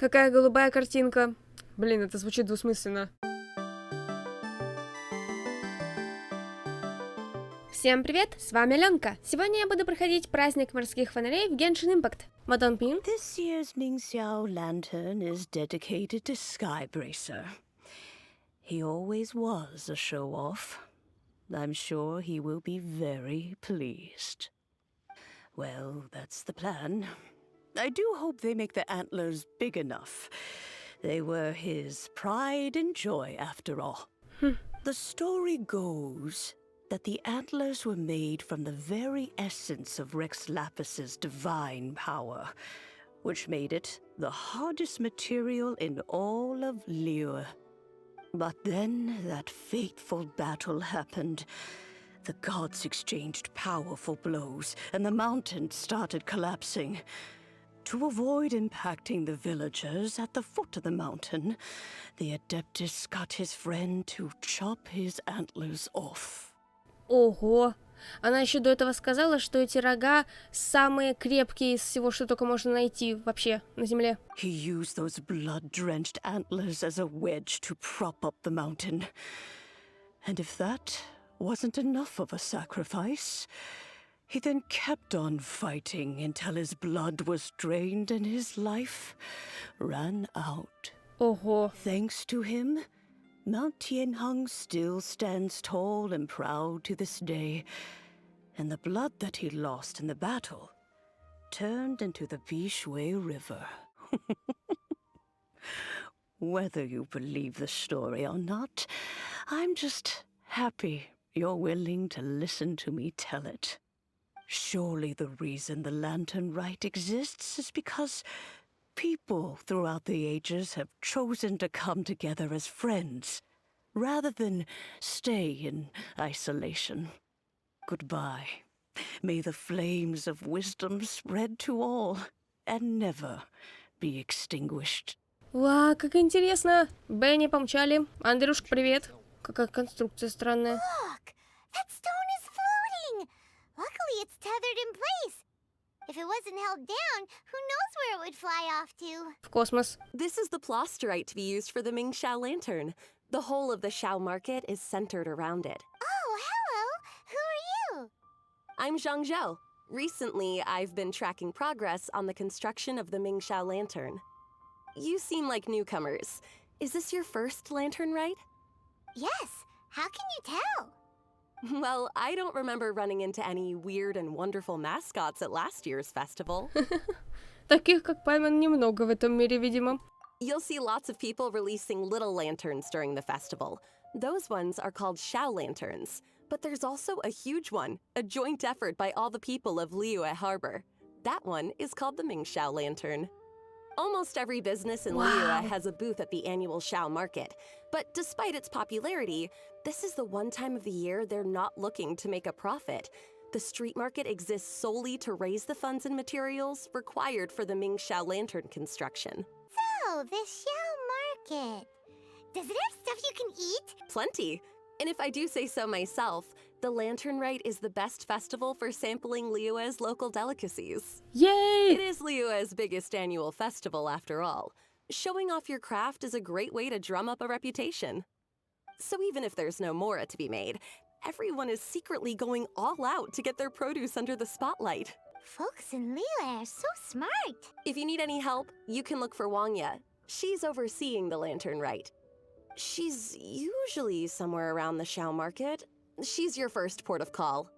Какая голубая картинка. Блин, это звучит двусмысленно. Всем привет, с вами Ленка. Сегодня я буду проходить праздник морских фонарей в Genshin Impact. Вот он пин. This year's Mingxiao lantern is dedicated to Skybracer. He always was a show-off. I'm sure he will be very pleased. Well, that's the plan. I do hope they make the antlers big enough. They were his pride and joy, after all. The story goes that the antlers were made from the very essence of Rex Lapis's divine power, which made it the hardest material in all of Liyue. But then that fateful battle happened. The gods exchanged powerful blows, and the mountain started collapsing. To avoid impacting the villagers at the foot of the mountain, the Adeptus got his friend to chop his antlers off. Ого! Она еще до этого сказала, что эти рога самые крепкие из всего, что только можно найти вообще на земле. He used those blood-drenched antlers as a wedge to prop up the mountain. And if that wasn't enough of a sacrifice, he then kept on fighting until his blood was drained and his life ran out. Ого! Thanks to him, Mount Tianheng still stands tall and proud to this day, and the blood that he lost in the battle turned into the Bishui River. Whether you believe the story or not, I'm just happy you're willing to listen to me tell it. Surely the reason the Lantern Rite exists is because people throughout the ages have chosen to come together as friends, rather than stay in isolation. Goodbye. May the flames of wisdom spread to all, and never be extinguished. Ва, как интересно! Бенни, помчали. Андрюшка, привет. Какая конструкция странная. Look! That stone is floating! Luckily it's tethered in place. If it wasn't held down, who knows where it would fly off to? В космос. This is the plasterite to be used for the Mingxiao lantern. The whole of the Xiao market is centered around it. Oh, hello! Who are you? I'm Zhang Zhou. Recently, I've been tracking progress on the construction of the Mingxiao lantern. You seem like newcomers. Is this your first lantern rite? Yes. How can you tell? Well, I don't remember running into any weird and wonderful mascots at last year's festival. Таких, как Пайман, немного в этом мире, видимо. You'll see lots of people releasing little lanterns during the festival. Those ones are called Xiao lanterns. But there's also a huge one, a joint effort by all the people of Liyue Harbor. That one is called the Mingxiao lantern. Almost every business in Liyue has a booth at the annual Xiao market. But despite its popularity, this is the one time of the year they're not looking to make a profit. The street market exists solely to raise the funds and materials required for the Mingxiao lantern construction. So, this Xiao market. Does it have stuff you can eat? Plenty. And if I do say so myself, the Lantern Rite is the best festival for sampling Liyue's local delicacies. Yay! It is Liyue's biggest annual festival, after all. Showing off your craft is a great way to drum up a reputation. So even if there's no mora to be made, everyone is secretly going all out to get their produce under the spotlight. Folks in Liyue are so smart. If you need any help, you can look for Wangya. She's overseeing the Lantern Rite. She's usually somewhere around the Xiao market. She's your first port of call.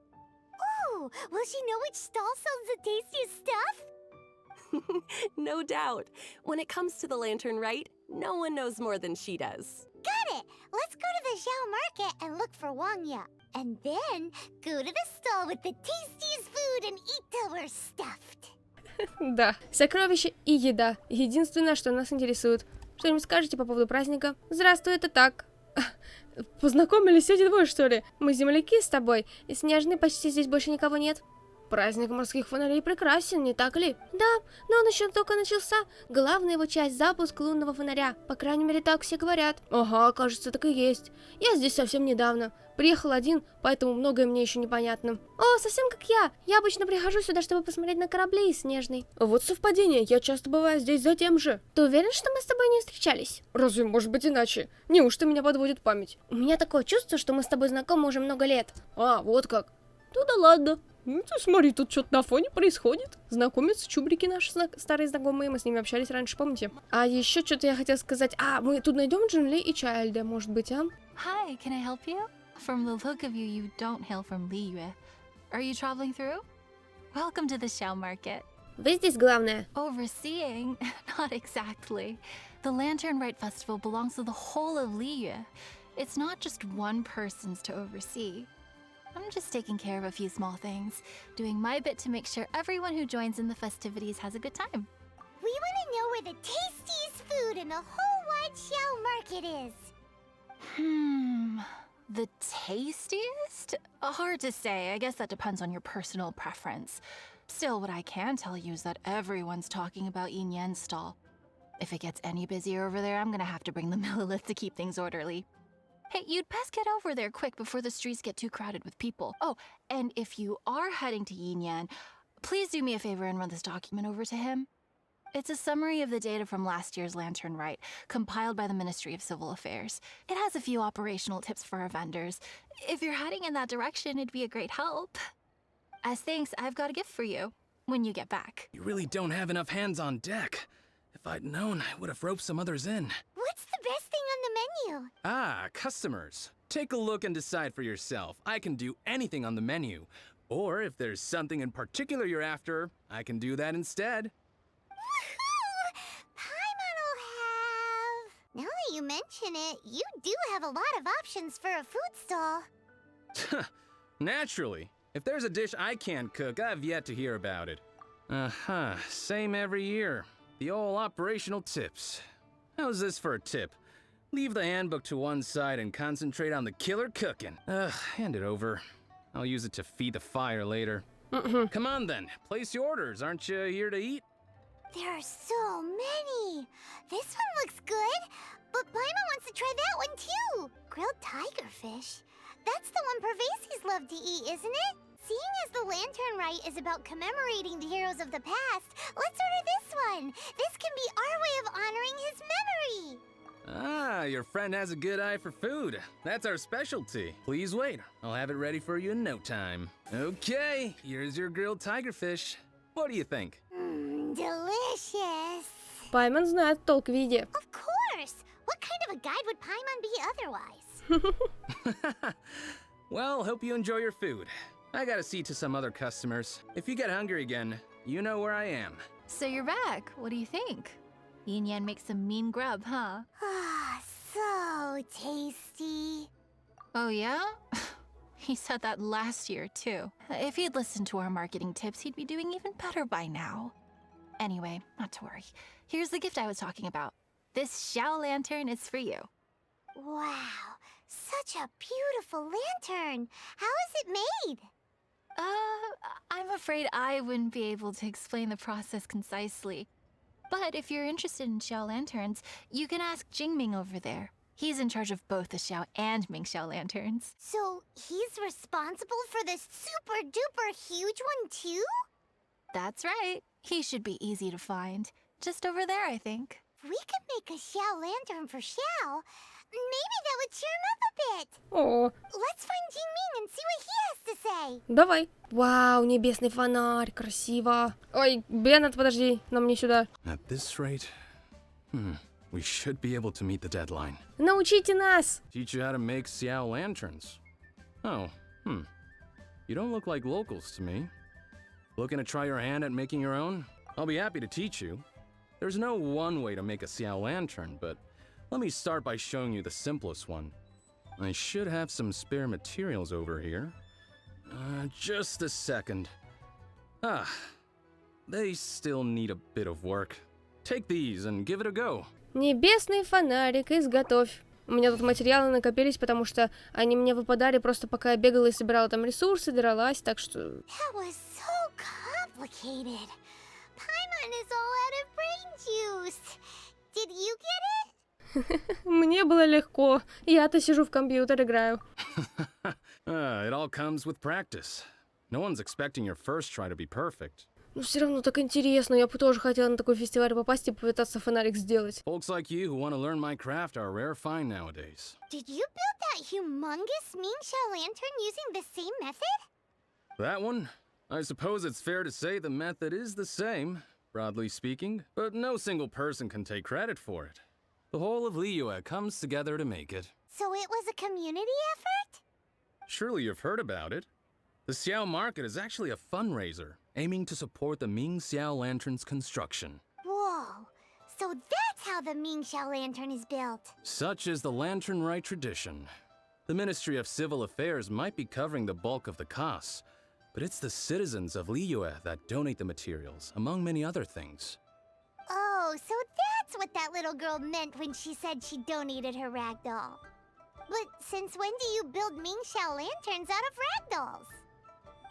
Oh, will she know which stall sells the tastiest stuff? No doubt. When it comes to the Lantern Rite, no one knows more than she does. Got it! Let's go to the Xiao market and look for Wangya. And then go to the stall with the tastiest food and eat till we're stuffed. Да, сокровища и еда. Единственное, что нас интересует. Что-нибудь скажете по поводу праздника? Здравствуй, это так. Познакомились эти двое, что ли? Мы земляки с тобой, и Снежной почти здесь больше никого нет. Праздник морских фонарей прекрасен, не так ли? Да, но он еще только начался. Главная его часть — запуск лунного фонаря. По крайней мере, так все говорят. Ага, кажется, так и есть. Я здесь совсем недавно. Приехал один, поэтому многое мне еще непонятно. О, совсем как я. Я обычно прихожу сюда, чтобы посмотреть на корабли из Снежной. Вот совпадение, я часто бываю здесь за тем же. Ты уверен, что мы с тобой не встречались? Разве может быть иначе? Неужто меня подводит память? У меня такое чувство, что мы с тобой знакомы уже много лет. А, вот как. Ну да ладно. Ну, ты смотри, тут что-то на фоне происходит. Знакомятся чубрики наши старые знакомые, мы с ними общались раньше, помните? А еще что-то я хотела сказать. А, мы тут найдем Джинли и Чайльда, может быть, а? Hi, can I help you? From the look of you, you don't hail from Liyue. Are you traveling through? Welcome to the Xiao Market. Вы здесь главное. Overseeing? Not exactly. The Lantern Rite Festival belongs to the whole of Liyue. It's not just one person's to oversee. I'm just taking care of a few small things, doing my bit to make sure everyone who joins in the festivities has a good time. We want to know where the tastiest food in the whole wide Xiao Market is. The tastiest? Hard to say. I guess that depends on your personal preference. Still, what I can tell you is that everyone's talking about Yin Yan's stall. If it gets any busier over there, I'm gonna have to bring the millilith to keep things orderly. Hey, you'd best get over there quick before the streets get too crowded with people. Oh, and if you are heading to Yin Yan, please do me a favor and run this document over to him. It's a summary of the data from last year's Lantern Rite, compiled by the Ministry of Civil Affairs. It has a few operational tips for our vendors. If you're heading in that direction, it'd be a great help. As thanks, I've got a gift for you when you get back. You really don't have enough hands on deck. If I'd known, I would have roped some others in. What's the best thing on the menu? Ah, customers. Take a look and decide for yourself. I can do anything on the menu. Or if there's something in particular you're after, I can do that instead. Now that you mention it, you do have a lot of options for a food stall. Naturally. If there's a dish I can't cook, I've yet to hear about it. Same every year. The old operational tips. How's this for a tip? Leave the handbook to one side and concentrate on the killer cooking. Hand it over. I'll use it to feed the fire later. Come on then, place your orders. Aren't you here to eat? There are so many. This one looks good, but Paima wants to try that one too. Grilled tiger fish. That's the one Pervasi's love to eat, isn't it? Seeing as the Lantern Rite is about commemorating the heroes of the past, let's order this one. This can be our way of honoring his memory. Ah, your friend has a good eye for food. That's our specialty. Please wait. I'll have it ready for you in no time. Okay, here's your grilled tiger fish. What do you think? Delicious. Пайман знает толк в еде. Of course. What kind of a guide would Paimon be otherwise? Well, hope you enjoy your food. I gotta see to some other customers. If you get hungry again, you know where I am. So you're back. What do you think? Yin Yan makes some mean grub, huh? Ah, so tasty. Oh yeah? He said that last year, too. If he'd listened to our marketing tips, he'd be doing even better by now. Anyway, not to worry. Here's the gift I was talking about. This Xiao lantern is for you. Wow, such a beautiful lantern. How is it made? I'm afraid I wouldn't be able to explain the process concisely. But if you're interested in Xiao lanterns, you can ask Jingming over there. He's in charge of both the Xiao and Mingxiao lanterns. So he's responsible for this super duper huge one too? That's right. He should be easy to find. Just over there, I think. We could make a Xiao lantern for Xiao. Maybe that would cheer him up a bit. О, Let's find Jingming and see what he has to say. давай. Вау, небесный фонарь, красиво. Ой, Беннет, подожди, нам не сюда. At this rate, we should be able to meet the deadline. Научите нас. Teach you how to make Xiao lanterns. Oh, You don't look like locals to me. Looking to try your hand at making your own? I'll be happy to teach you. There's no one way to make a Xiao lantern, but let me start by showing you the simplest one. I should have some spare materials over here. Just a second. They still need a bit of work. Take these and give it a go. Небесный фонарик, изготовь. У меня тут материалы накопились, потому что они мне выпадали просто пока я бегала и собирала там ресурсы, дралась, так что... That was so complicated. Paimon is all out of brain juice. Did you get it? Мне было легко. Я-то сижу в компьютер играю. It all comes with practice. No one's expecting your first try to be perfect. Но все равно так интересно. Я бы тоже хотела на такой фестиваль попасть и попытаться фонарик сделать. Folks like you who want to learn my craft are a rare find nowadays. Did you build that humongous Mingxiao lantern using the same method? That one? I suppose it's fair to say the method is the same, broadly speaking, but no single person can take credit for it. The whole of Liyue comes together to make it. So it was a community effort? Surely you've heard about it. The Xiao Market is actually a fundraiser aiming to support the Ming Xiao Lantern's construction. Whoa. So that's how the Mingxiao lantern is built. Such is the Lantern Rite tradition. The Ministry of Civil Affairs might be covering the bulk of the costs, but it's the citizens of Liyue that donate the materials, among many other things. Oh, so that's what that little girl meant when she said she donated her ragdoll. But since when do you build Mingxiao lanterns out of ragdolls?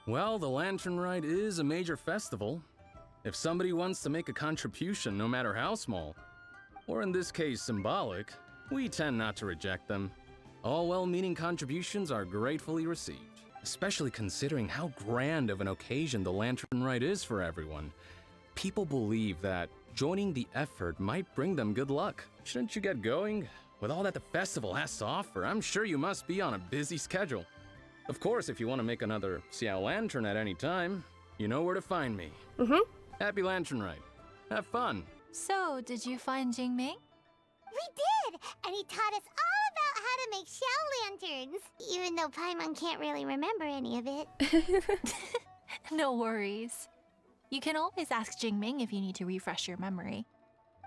Well, the Lantern Rite is a major festival. If somebody wants to make a contribution, no matter how small, or in this case symbolic, we tend not to reject them. All well-meaning contributions are gratefully received, especially considering how grand of an occasion the Lantern Rite is for everyone. People believe that joining the effort might bring them good luck. Shouldn't you get going? With all that the festival has to offer, I'm sure you must be on a busy schedule. Of course, if you want to make another Xiao Lantern at any time, you know where to find me. Happy Lantern Rite. Have fun. So, did you find Jingming? We did! And he taught us all about how to make Xiao lanterns, even though Paimon can't really remember any of it. No worries. You can always ask Jingming if you need to refresh your memory.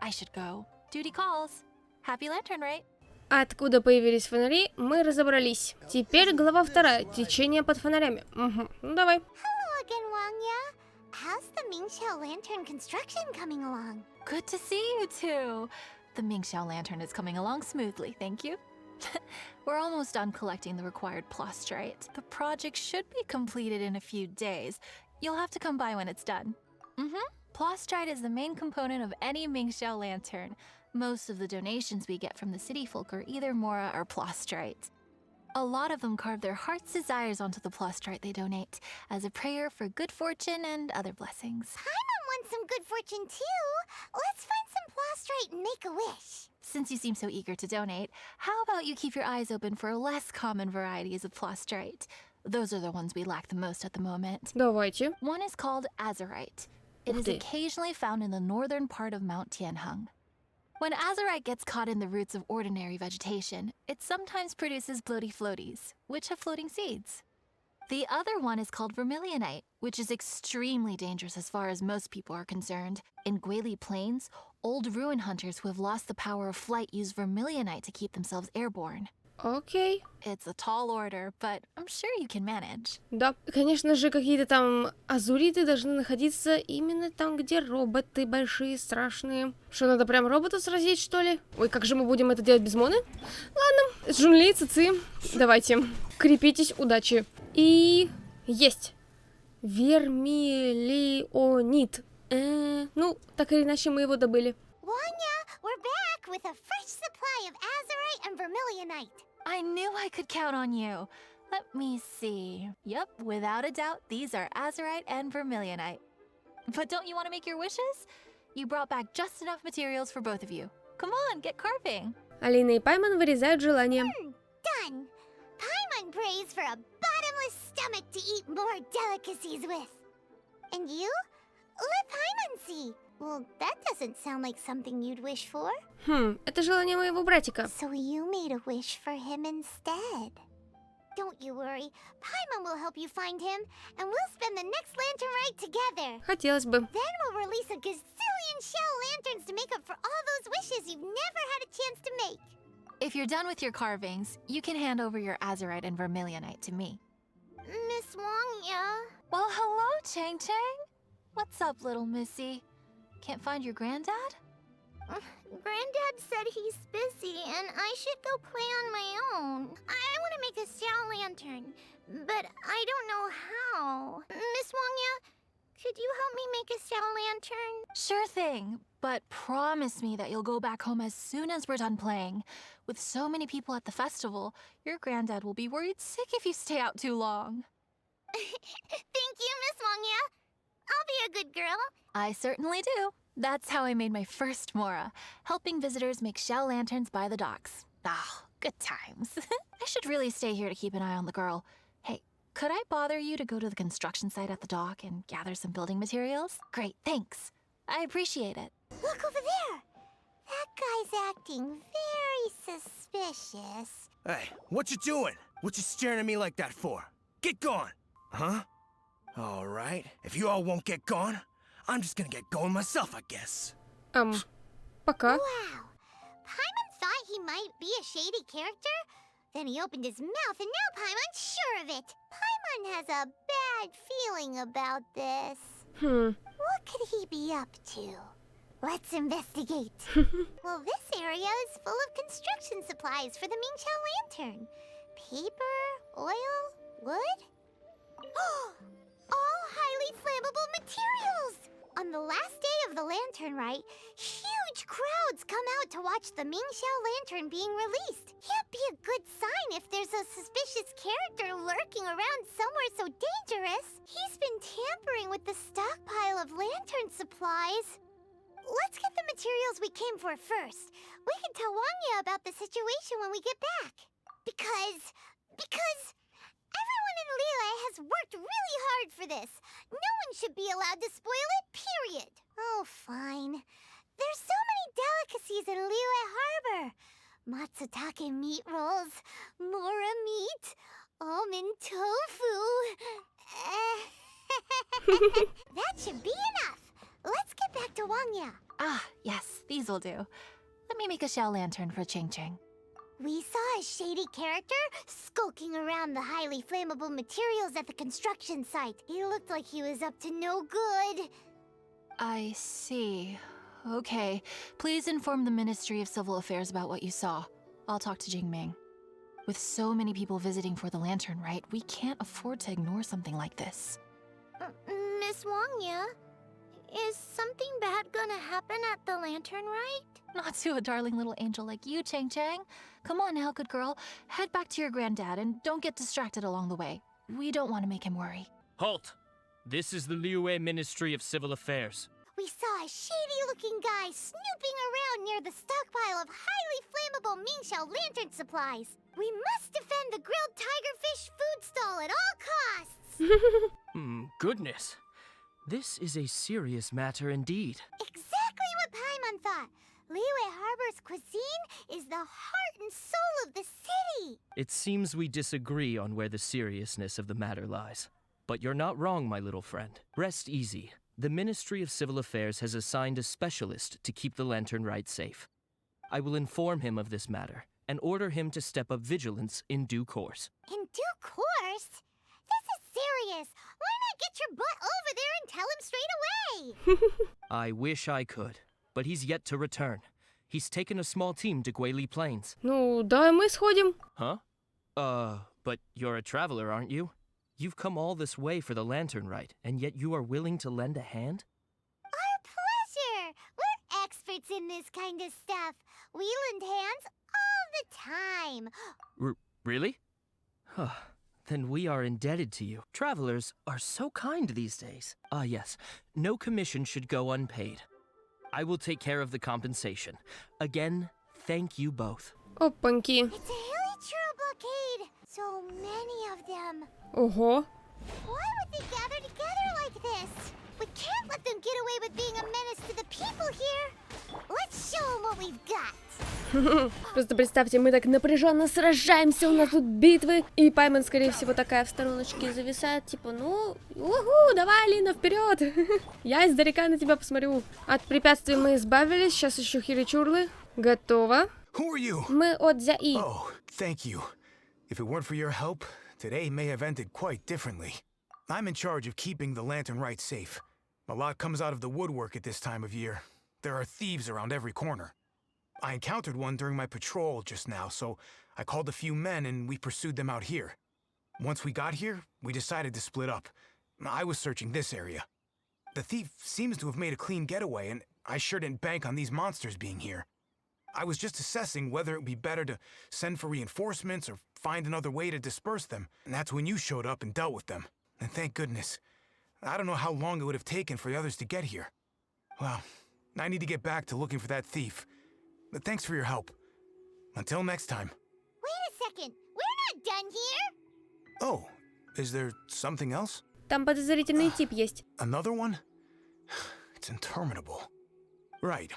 I should go. Duty calls. Happy Lantern Rite. Откуда появились фонари, мы разобрались. Теперь глава 2. Течение под фонарями. Ну давай. Hello again, Wangya. How's the Mingxiao lantern construction coming along? Good to see you too. The Mingxiao lantern is coming along smoothly, thank you. We're almost done collecting the required plastrite. The project should be completed in a few days. You'll have to come by when it's done. Plastrite is the main component of any Mingxiao lantern. Most of the donations we get from the city folk are either mora or plastrite. A lot of them carve their heart's desires onto the plastrite they donate, as a prayer for good fortune and other blessings. Paimon wants some good fortune too. Let's find some plastrite and make a wish. Since you seem so eager to donate, how about you keep your eyes open for less common varieties of plastrite? Those are the ones we lack the most at the moment. Давайте. One is called azurite. It Ух is ты. occasionally found in the northern part of Mount Tianheng. When azurite gets caught in the roots of ordinary vegetation, it sometimes produces bloaty floaties, which have floating seeds. The other one is called vermilionite, which is extremely dangerous as far as most people are concerned. In Guili Plains, old ruin hunters who have lost the power of flight use vermilionite to keep themselves airborne. Окей. It's a tall order, but I'm sure you can manage. Да, конечно же, какие-то там азуриты должны находиться именно там, где роботы большие, страшные. Что, надо прям робота сразить, что ли? Ой, как же мы будем это делать без моны? Ладно, джунли, цицы, давайте. Крепитесь, удачи. И есть. Вермилионит. Ну, так или иначе мы его добыли. Wanya, we're back with a fresh supply of azurite and vermilionite. I knew I could count on you. Let me see. Yep, without a doubt, these are azurite and vermilionite. But don't you want to make your wishes? You brought back just enough materials for both of you. Come on, get carving. Алина и Паймон вырезают желание. Done. Paimon prays for a bottomless stomach to eat more delicacies with. And you? Let Paimon see. Well, that doesn't sound like something you'd wish for. Это желание моего братика. So you made a wish for him instead. Don't you worry. Paimon will help you find him, and we'll spend the next lantern rite together. Хотелось бы. Then we'll release a gazillion shell lanterns to make up for all those wishes you've never had a chance to make. If you're done with your carvings, you can hand over your azurite and vermilionite to me. Miss Wangya. Well, hello, Chang Chang. What's up, little missy? Can't find your granddad? Granddad said he's busy and I should go play on my own. I want to make a shell lantern, but I don't know how. Miss Wangya, Could you help me make a cell lantern? Sure thing, but promise me that you'll go back home as soon as we're done playing. With so many people at the festival, your granddad will be worried sick if you stay out too long. Thank you, Miss Wangya. I'll be a good girl. I certainly do. That's how I made my first Mora, helping visitors make shell lanterns by the docks. Ah, good times. I should really stay here to keep an eye on the girl. Hey, could I bother you to go to the construction site at the dock and gather some building materials? Great, thanks. I appreciate it. Look over there. That guy's acting very suspicious. Hey, what you doing? What you staring at me like that for? Get gone! Huh? All right, if you all won't get gone, I'm just gonna get going myself, I guess. Пока. Wow. Paimon thought he might be a shady character. Then he opened his mouth and now Paimon's sure of it. Paimon has a bad feeling about this. What could he be up to? Let's investigate. Well, this area is full of construction supplies for the Mingqiao lantern. Paper, oil, wood. All highly flammable materials! On the last day of the lantern rite, huge crowds come out to watch the Mingqiao lantern being released. Can't be a good sign if there's a suspicious character lurking around somewhere so dangerous. He's been tampering with the stockpile of lantern supplies. Let's get the materials we came for first. We can tell Wangya about the situation when we get back. Because everyone in Liyue has worked really hard for this. No one should be allowed to spoil it, period. Oh, fine. There's so many delicacies in Liyue Harbor. Matsutake meat rolls, mora meat, almond tofu. That should be enough. Let's get back to Wangya. Ah, yes, these will do. Let me make a shell lantern for Ching Ching. We saw a shady character skulking around the highly flammable materials at the construction site. He looked like he was up to no good. I see. Okay, please inform the Ministry of Civil Affairs about what you saw. I'll talk to Jingming. With so many people visiting for the lantern rite, we can't afford to ignore something like this. Miss Wangya, is something bad gonna happen at the lantern rite? Not to a darling little angel like you, Chang Chang. Come on now, good girl. Head back to your granddad and don't get distracted along the way. We don't want to make him worry. Halt! This is the Liyue Ministry of Civil Affairs. We saw a shady-looking guy snooping around near the stockpile of highly flammable Mingqiao lantern supplies. We must defend the grilled tigerfish food stall at all costs! Goodness. This is a serious matter indeed. Exactly what Paimon thought. Liyue Harbor's cuisine is the heart and soul of the city. It seems we disagree on where the seriousness of the matter lies. But you're not wrong, my little friend. Rest easy. The Ministry of Civil Affairs has assigned a specialist to keep the lantern rite safe. I will inform him of this matter and order him to step up vigilance in due course. In due course? This is serious. Why not get your butt over there and tell him straight away? I wish I could, but he's yet to return. He's taken a small team to Guili Plains. Ну, давай мы сходим. Huh? But you're a traveler, aren't you? You've come all this way for the lantern rite, and yet you are willing to lend a hand? Our pleasure. We're experts in this kind of stuff. We lend hands all the time. Really? Then we are indebted to you. Travelers are so kind these days. Ah, yes. No commission should go unpaid. I will take care of the compensation. Again, thank you both. Опаньки. It's a hilly true blockade. So many of them. Ого. Why would they gather together like this? We can't let them get away with being a menace to the people here. Let's show them what we've got. Просто представьте, мы так напряженно сражаемся, у нас тут битвы, и Паймон, скорее всего, такая в стороночке зависает, типа, ну, уху, давай, Лина, вперед! Я издалека на тебя посмотрю. От препятствий мы избавились, сейчас еще хиричурлы. Готово. Who are you? Мы от Зяи. Oh, thank you. If it weren't for your help, today may have ended quite differently. I'm in charge of keeping the lantern rite safe. A lot comes out of the woodwork at this time of year. There are thieves around every corner. I encountered one during my patrol just now, so I called a few men and we pursued them out here. Once we got here, we decided to split up. I was searching this area. The thief seems to have made a clean getaway, and I sure didn't bank on these monsters being here. I was just assessing whether it would be better to send for reinforcements or find another way to disperse them, and that's when you showed up and dealt with them. And thank goodness. I don't know how long it would have taken for the others to get here. Well, I need to get back to looking for that thief. But thanks for your help. Until next time. Wait a second. We're not done here. Oh, is there something else? Там подозрительный тип есть. Another one? It's interminable. Right.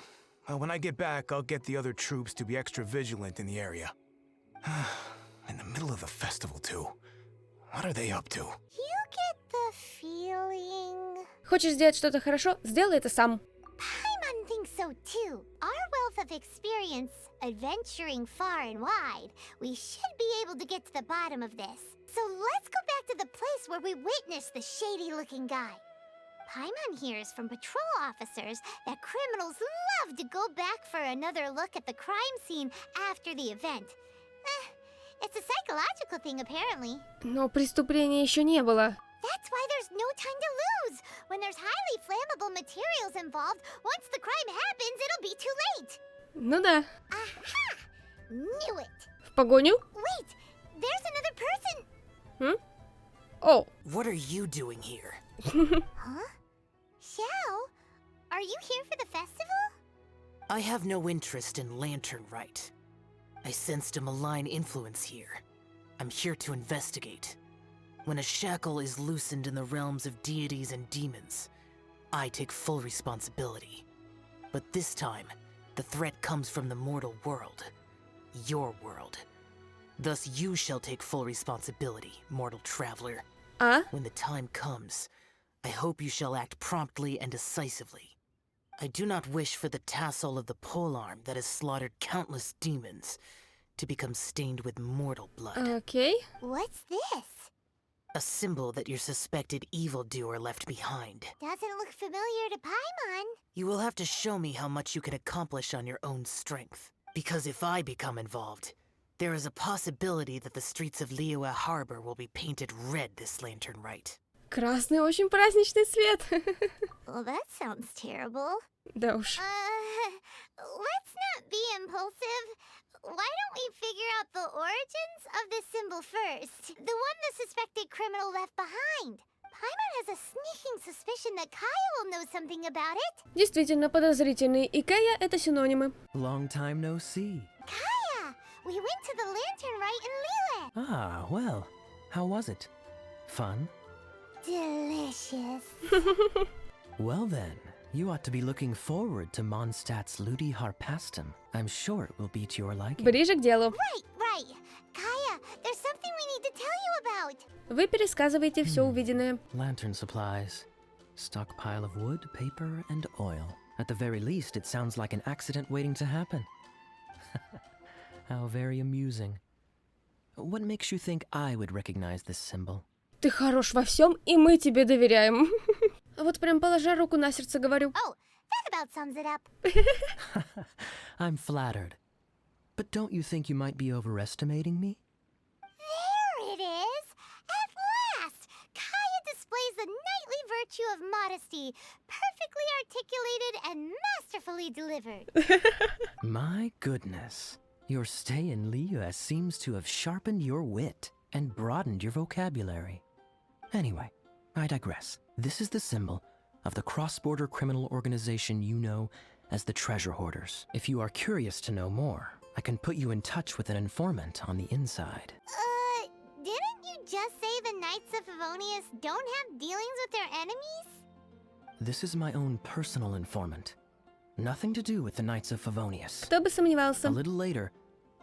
Well, when I get back, I'll get the other troops to be extra vigilant in the area. In the middle of the festival, too. What are they up to? You get the feeling... Хочешь сделать что-то хорошо? Сделай это сам. Paimon thinks so too. Our wealth of experience, adventuring far and wide, we should be able to get to the bottom of this. So let's go back to the place where we witnessed the shady-looking guy. Paimon hears from patrol officers that criminals love to go back for another look at the crime scene after the event. It's a psychological thing, apparently. Но преступления еще не было. That's why there's no time to lose. When there's highly flammable materials involved, once the crime happens, it'll be too late. Ну да. Aha! Knew it. В погоню? Wait, there's another person. О, What are you doing here? Huh? Xiao, are you here for the festival? I have no interest in lantern rite. I sensed a malign influence here. I'm here to investigate. When a shackle is loosened in the realms of deities and demons, I take full responsibility. But this time, the threat comes from the mortal world. Your world. Thus you shall take full responsibility, mortal traveler. а? When the time comes, I hope you shall act promptly and decisively. I do not wish for the tassel of the polearm that has slaughtered countless demons to become stained with mortal blood. Окей. What's this? A symbol that your suspected evildoer left behind. Doesn't look familiar to Paimon. You will have to show me how much you can accomplish on your own strength. Because if I become involved, there is a possibility that the streets of Liyue Harbor will be painted red this lantern rite. Красный очень праздничный цвет. Well, that sounds terrible. Да уж. Let's not be impulsive. Why don't we figure out the origins of this symbol first? The one the suspected criminal left behind. Paimon has a sneaking suspicion that Kaya will know something about it. Действительно подозрительный. И Кэя — это синонимы. Long time no see. Kaya! We went to the lantern rite in Liyue. Ah, well, how was it? Fun? Delicious. Well then, you ought to be looking forward to Mondstadt's Ludi Harpastum. I'm sure it will be to your liking. Ближе к делу. Right. Kaya, there's something we need to tell you about. Вы пересказываете все увиденное. Lantern supplies. Stockpile of wood, paper, and oil. At the very least, it sounds like an accident waiting to happen. How very amusing. What makes you think I would recognize this symbol? Ты хорош во всем, и мы тебе доверяем. Вот прям положа руку на сердце говорю. Oh, that about sums it up. I'm flattered. But don't you think you might be overestimating me? There it is! At last! Kaya displays the knightly virtue of modesty, perfectly articulated and masterfully delivered. My goodness. Your stay in Liyue seems to have sharpened your wit and broadened your vocabulary. Anyway, I digress. This is the symbol of the cross-border criminal organization you know as the Treasure Hoarders. If you are curious to know more, I can put you in touch with an informant on the inside. Didn't you just say the Knights of Favonius don't have dealings with their enemies? This is my own personal informant. Nothing to do with the Knights of Favonius. Кто бы сомневался. A little later,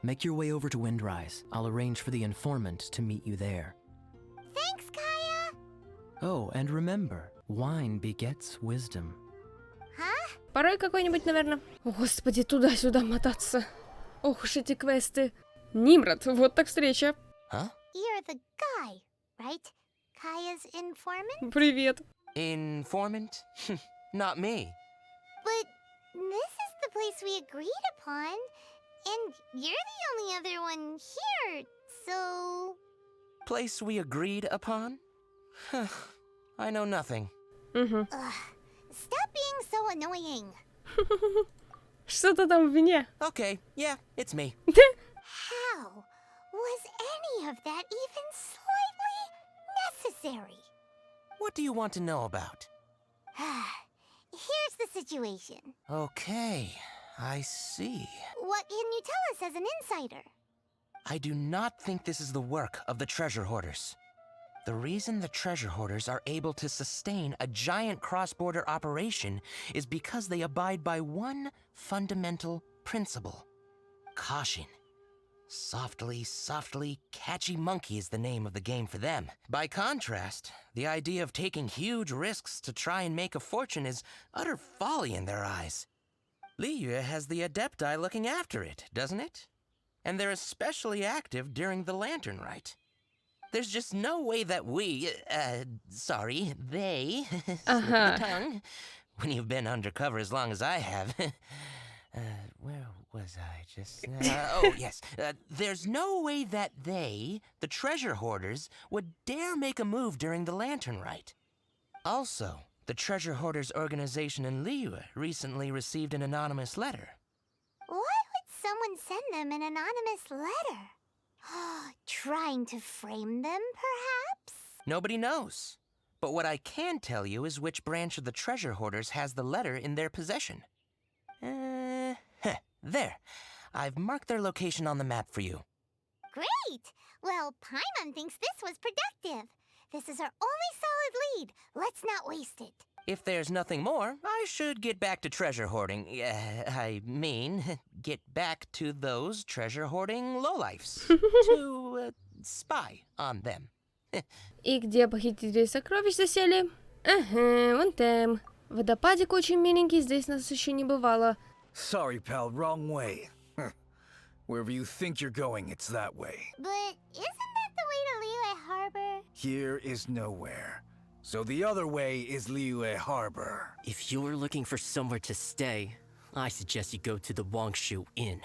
make your way over to Windrise. I'll arrange for the informant to meet you there. Thanks, Kaya! Oh, and remember, wine begets wisdom. Huh? Порой какой-нибудь, наверное. О, Господи, туда-сюда мотаться. Ох уж эти квесты. Нимрод, вот так встреча. Huh? You're the guy, right? Kaya's informant? Привет. Informant? Not me. But this is the place we agreed upon, and you're the only other one here, so... Place we agreed upon? I know nothing. Угу. Ugh, Stop being so annoying. Что-то там вне. Okay, yeah, it's me. How was any of that even slightly necessary? What do you want to know about? Here's the situation. Okay, I see. What can you tell us as an insider? I do not think this is the work of the treasure hoarders. The reason the treasure hoarders are able to sustain a giant cross-border operation is because they abide by one fundamental principle: caution. Softly, softly, catchy monkey is the name of the game for them. By contrast, the idea of taking huge risks to try and make a fortune is utter folly in their eyes. Liyue has the Adepti looking after it, doesn't it? And they're especially active during the Lantern Rite. There's just no way that they, slip of the tongue, when you've been undercover as long as I have. Where was I just now? Oh, yes. There's no way that they, the treasure hoarders, would dare make a move during the Lantern Rite. Also, the treasure hoarders organization in Liyue recently received an anonymous letter. Why would someone send them an anonymous letter? Trying to frame them, perhaps? Nobody knows. But what I can tell you is which branch of the treasure hoarders has the letter in their possession. There. I've marked their location on the map for you. Great! Well, Paimon thinks this was productive. This is our only solid lead. Let's not waste it. If there's nothing more, I should get back to treasure hoarding. Get back to those treasure hoarding lowlifes. To spy on them. И где похитители сокровищ засели? Ага, вон там. Водопадик очень миленький, здесь нас еще не бывало. Sorry, pal, wrong way. Wherever you think you're going, it's that way. But isn't that the way to Liyue Harbor? Here is nowhere. So the other way is Liyue Harbor. If you're looking for somewhere to stay, I suggest you go to the Wangshu Inn.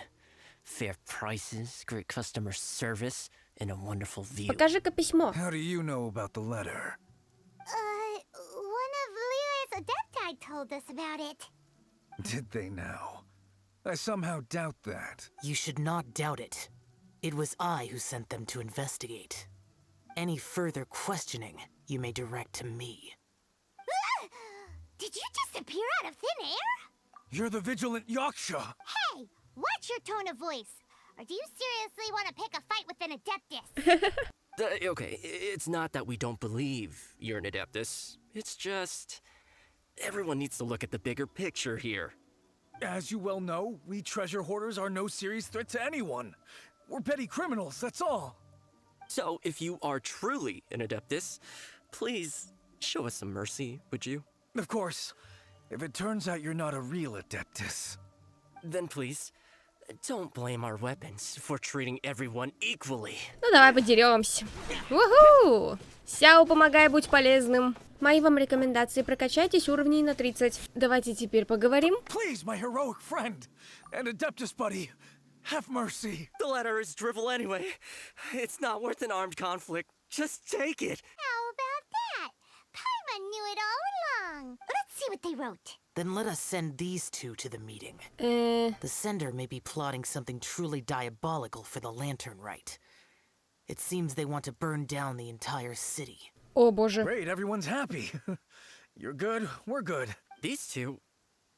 Fair prices, great customer service, and a wonderful view. Покажи-ка письмо. How do you know about the letter? One of Liyue's Adepti told us about it. Did they now? I somehow doubt that. You should not doubt it. It was I who sent them to investigate. Any further questioning you may direct to me. Did you just appear out of thin air? You're the vigilant Yaksha! Hey, watch your tone of voice. Or do you seriously want to pick a fight with an Adeptus? Okay, it's not that we don't believe you're an Adeptus. It's just... everyone needs to look at the bigger picture here. As you well know, we treasure hoarders are no serious threat to anyone. We're petty criminals, that's all. So, if you are truly an Adeptus, please show us some mercy, would you? Of course. If it turns out you're not a real Adeptus. Then please, don't blame our weapons for treating everyone equally. Ну давай подеремся. Уху! Сяо, помогай, будь полезным. Мои вам рекомендации: прокачайтесь уровней на 30. Давайте теперь поговорим. Please, my heroic friend and Adeptus buddy, have mercy. The letter is drivel anyway. It's not worth an armed conflict. Just take it. How about that? Paimon knew it all along. Let's see what they wrote. Then let us send these two to the meeting. The sender may be plotting something truly diabolical for the Lantern Rite. It seems they want to burn down the entire city. О боже. Great, everyone's happy. You're good, we're good. These two,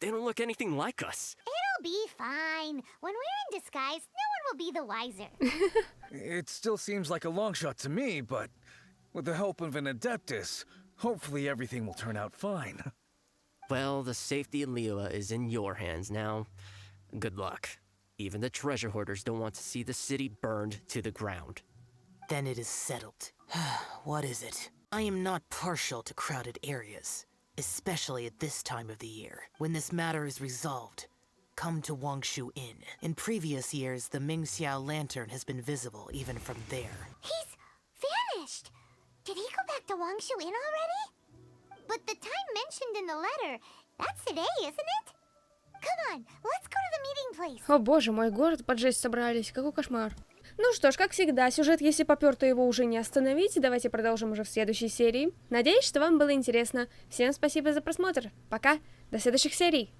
they don't look anything like us. It'll be fine. When we're in disguise, no one will be the wiser. It still seems like a long shot to me, but with the help of an Adeptus, hopefully everything will turn out fine. Well, the safety in Liyue is in your hands now. Good luck. Even the treasure hoarders don't want to see the city burned to the ground. Then it is settled. What is it? I am not partial to crowded areas, especially at this time of the year. When this matter is resolved, come to Wangshu Inn. In previous years, the Mingxiao lantern has been visible even from there. He's vanished. Did he go back to Wangshu Inn already? But the time mentioned in the letter, that's today, isn't it? Come on, let's go to the meeting place. О боже мой, город поджечь собрались, какой кошмар. Ну что ж, как всегда, сюжет, если попёр, то его уже не остановить. Давайте продолжим уже в следующей серии. Надеюсь, что вам было интересно. Всем спасибо за просмотр. Пока, до следующих серий.